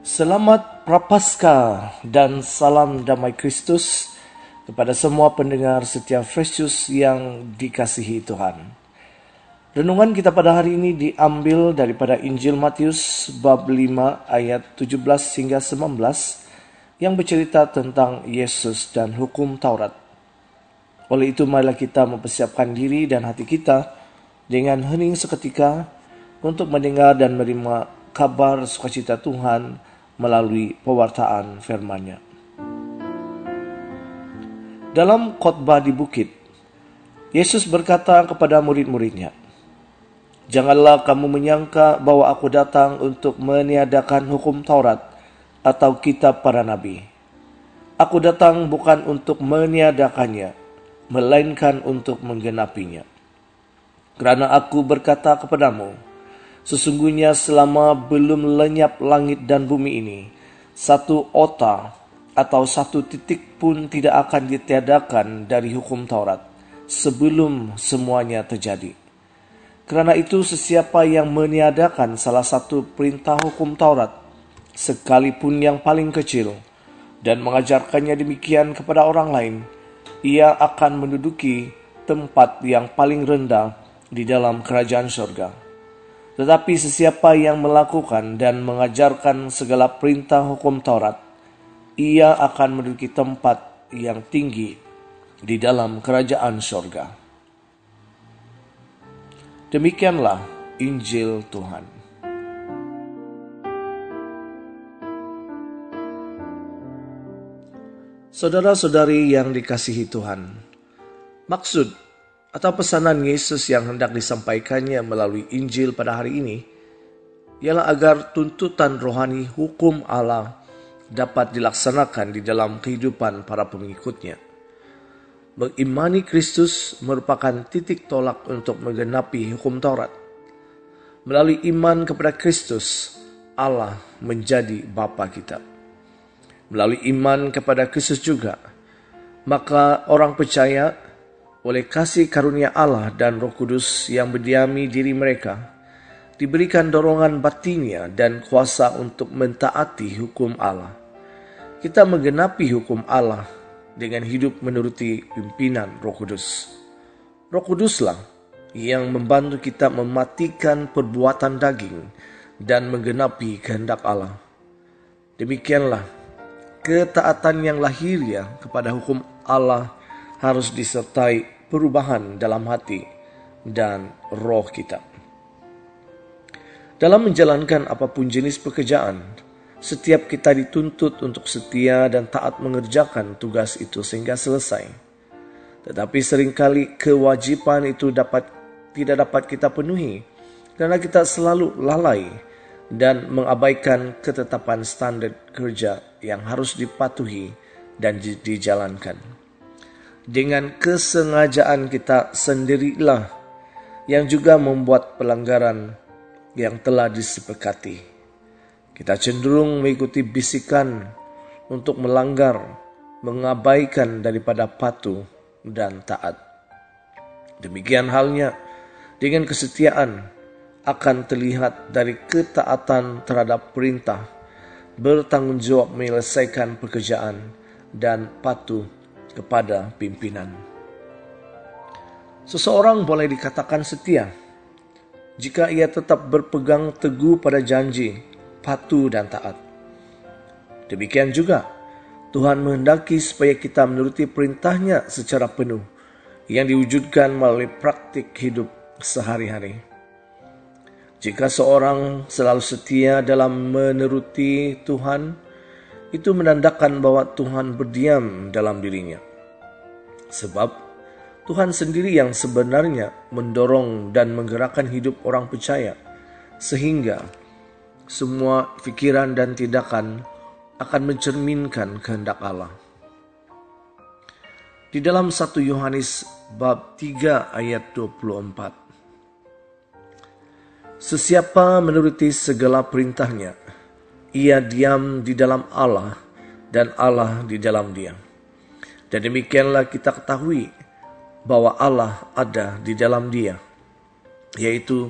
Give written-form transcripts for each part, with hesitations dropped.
Selamat Prapaskah dan salam damai Kristus kepada semua pendengar setia Fresh Juice yang dikasihi Tuhan. Renungan kita pada hari ini diambil daripada Injil Matius bab 5 ayat 17 hingga 19 yang bercerita tentang Yesus dan hukum Taurat. Oleh itu marilah kita mempersiapkan diri dan hati kita dengan hening seketika untuk mendengar dan menerima kabar sukacita Tuhan melalui pewartaan firman-Nya. Dalam khotbah di bukit, Yesus berkata kepada murid-muridnya, "Janganlah kamu menyangka bahwa aku datang untuk meniadakan hukum Taurat atau kitab para nabi. Aku datang bukan untuk meniadakannya, melainkan untuk menggenapinya. Kerana aku berkata kepadamu, sesungguhnya selama belum lenyap langit dan bumi ini, satu ota atau satu titik pun tidak akan ditiadakan dari hukum Taurat sebelum semuanya terjadi. Kerana itu sesiapa yang meniadakan salah satu perintah hukum Taurat, sekalipun yang paling kecil, dan mengajarkannya demikian kepada orang lain, ia akan menduduki tempat yang paling rendah di dalam kerajaan surga. Tetapi sesiapa yang melakukan dan mengajarkan segala perintah hukum Taurat, ia akan menduduki tempat yang tinggi di dalam kerajaan surga." Demikianlah Injil Tuhan. Saudara-saudari yang dikasihi Tuhan, maksud atau pesanan Yesus yang hendak disampaikannya melalui Injil pada hari ini ialah agar tuntutan rohani hukum Allah dapat dilaksanakan di dalam kehidupan para pengikutnya. Mengimani Kristus merupakan titik tolak untuk menggenapi hukum Taurat. Melalui iman kepada Kristus, Allah menjadi Bapa kita. Melalui iman kepada Kristus juga, maka orang percaya oleh kasih karunia Allah dan Roh Kudus yang berdiami diri mereka, diberikan dorongan batinnya dan kuasa untuk mentaati hukum Allah. Kita menggenapi hukum Allah dengan hidup menuruti pimpinan Roh Kudus. Roh Kuduslah yang membantu kita mematikan perbuatan daging dan menggenapi kehendak Allah. Demikianlah ketaatan yang lahiriah kepada hukum Allah harus disertai perubahan dalam hati dan roh kita. Dalam menjalankan apapun jenis pekerjaan, setiap kita dituntut untuk setia dan taat mengerjakan tugas itu sehingga selesai. Tetapi seringkali kewajiban itu tidak dapat kita penuhi karena kita selalu lalai dan mengabaikan ketetapan standar kerja yang harus dipatuhi dan dijalankan. Dengan kesengajaan kita sendirilah yang juga membuat pelanggaran yang telah disepakati. Kita cenderung mengikuti bisikan untuk melanggar, mengabaikan daripada patuh dan taat. Demikian halnya dengan kesetiaan akan terlihat dari ketaatan terhadap perintah, bertanggung jawab menyelesaikan pekerjaan, dan patuh kepada pimpinan. Seseorang boleh dikatakan setia jika ia tetap berpegang teguh pada janji, patuh dan taat. Demikian juga Tuhan menghendaki supaya kita menuruti perintah-Nya secara penuh yang diwujudkan melalui praktik hidup sehari-hari. Jika seorang selalu setia dalam menuruti Tuhan, itu menandakan bahwa Tuhan berdiam dalam dirinya. Sebab Tuhan sendiri yang sebenarnya mendorong dan menggerakkan hidup orang percaya, sehingga semua pikiran dan tindakan akan mencerminkan kehendak Allah. Di dalam 1 Yohanes bab 3 ayat 24, "Sesiapa menuruti segala perintah-Nya, ia diam di dalam Allah dan Allah di dalam dia. Dan demikianlah kita ketahui bahwa Allah ada di dalam dia, yaitu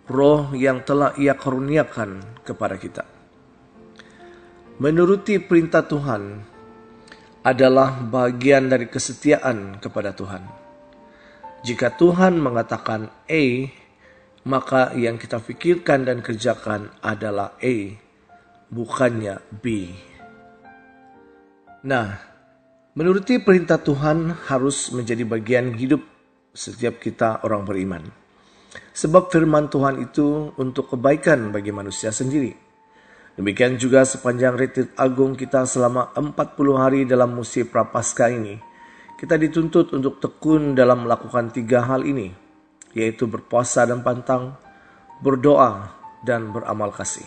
Roh yang telah Ia karuniakan kepada kita." Menuruti perintah Tuhan adalah bagian dari kesetiaan kepada Tuhan. Jika Tuhan mengatakan A, maka yang kita pikirkan dan kerjakan adalah A, bukannya B. Nah, menuruti perintah Tuhan harus menjadi bagian hidup setiap kita orang beriman. Sebab firman Tuhan itu untuk kebaikan bagi manusia sendiri. Demikian juga sepanjang retreat agung kita selama 40 hari dalam musim Prapaskah ini, kita dituntut untuk tekun dalam melakukan 3 hal ini, yaitu berpuasa dan pantang, berdoa, dan beramal kasih.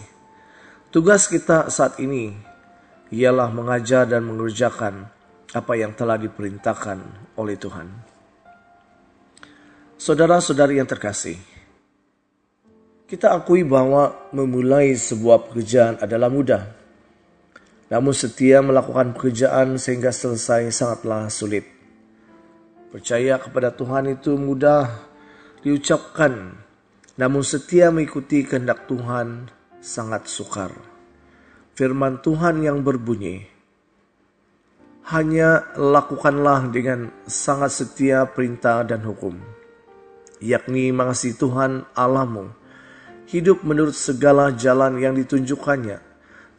Tugas kita saat ini ialah mengajar dan mengerjakan apa yang telah diperintahkan oleh Tuhan. Saudara-saudari yang terkasih, kita akui bahwa memulai sebuah pekerjaan adalah mudah. Namun setia melakukan pekerjaan sehingga selesai sangatlah sulit. Percaya kepada Tuhan itu mudah diucapkan, namun setia mengikuti kehendak Tuhan sangat sukar. Firman Tuhan yang berbunyi, hanya lakukanlah dengan sangat setia perintah dan hukum, yakni mengasihi Tuhan Allahmu, hidup menurut segala jalan yang ditunjukkannya,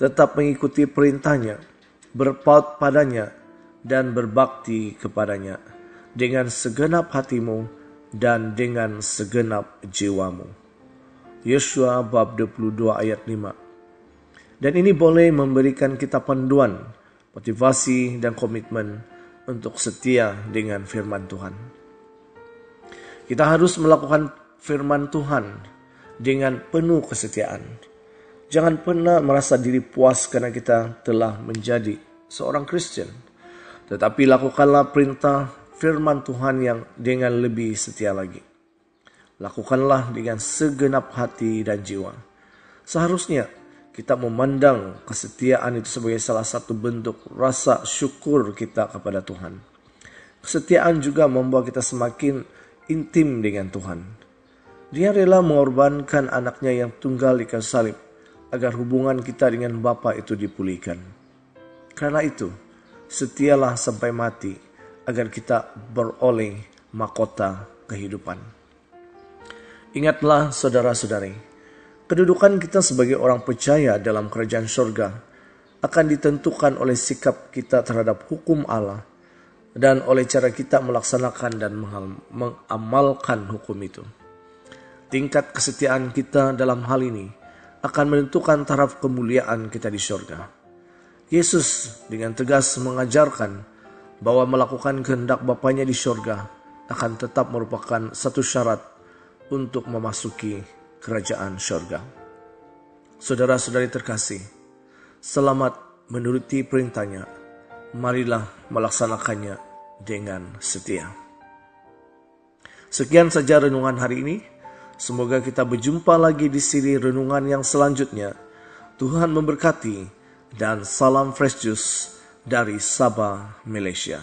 tetap mengikuti perintahnya, berpaut padanya, dan berbakti kepadanya dengan segenap hatimu dan dengan segenap jiwamu. Yosua bab 22 ayat 5. Dan ini boleh memberikan kita panduan, motivasi, dan komitmen untuk setia dengan firman Tuhan. Kita harus melakukan firman Tuhan dengan penuh kesetiaan. Jangan pernah merasa diri puas karena kita telah menjadi seorang Kristen. Tetapi lakukanlah perintah firman Tuhan yang dengan lebih setia lagi. Lakukanlah dengan segenap hati dan jiwa. Seharusnya kita memandang kesetiaan itu sebagai salah satu bentuk rasa syukur kita kepada Tuhan. Kesetiaan juga membawa kita semakin intim dengan Tuhan. Dia rela mengorbankan anaknya yang tunggal di kayu salib agar hubungan kita dengan Bapa itu dipulihkan. Karena itu, setialah sampai mati agar kita beroleh mahkota kehidupan. Ingatlah saudara-saudari, kedudukan kita sebagai orang percaya dalam kerajaan surga akan ditentukan oleh sikap kita terhadap hukum Allah dan oleh cara kita melaksanakan dan mengamalkan hukum itu. Tingkat kesetiaan kita dalam hal ini akan menentukan taraf kemuliaan kita di surga. Yesus dengan tegas mengajarkan bahwa melakukan kehendak Bapanya di surga akan tetap merupakan satu syarat untuk memasuki kerajaan surga. Saudara-saudari terkasih, selamat menuruti perintahnya. Marilah melaksanakannya dengan setia. Sekian saja renungan hari ini. Semoga kita berjumpa lagi di siri renungan yang selanjutnya. Tuhan memberkati dan salam fresh juice dari Sabah, Malaysia.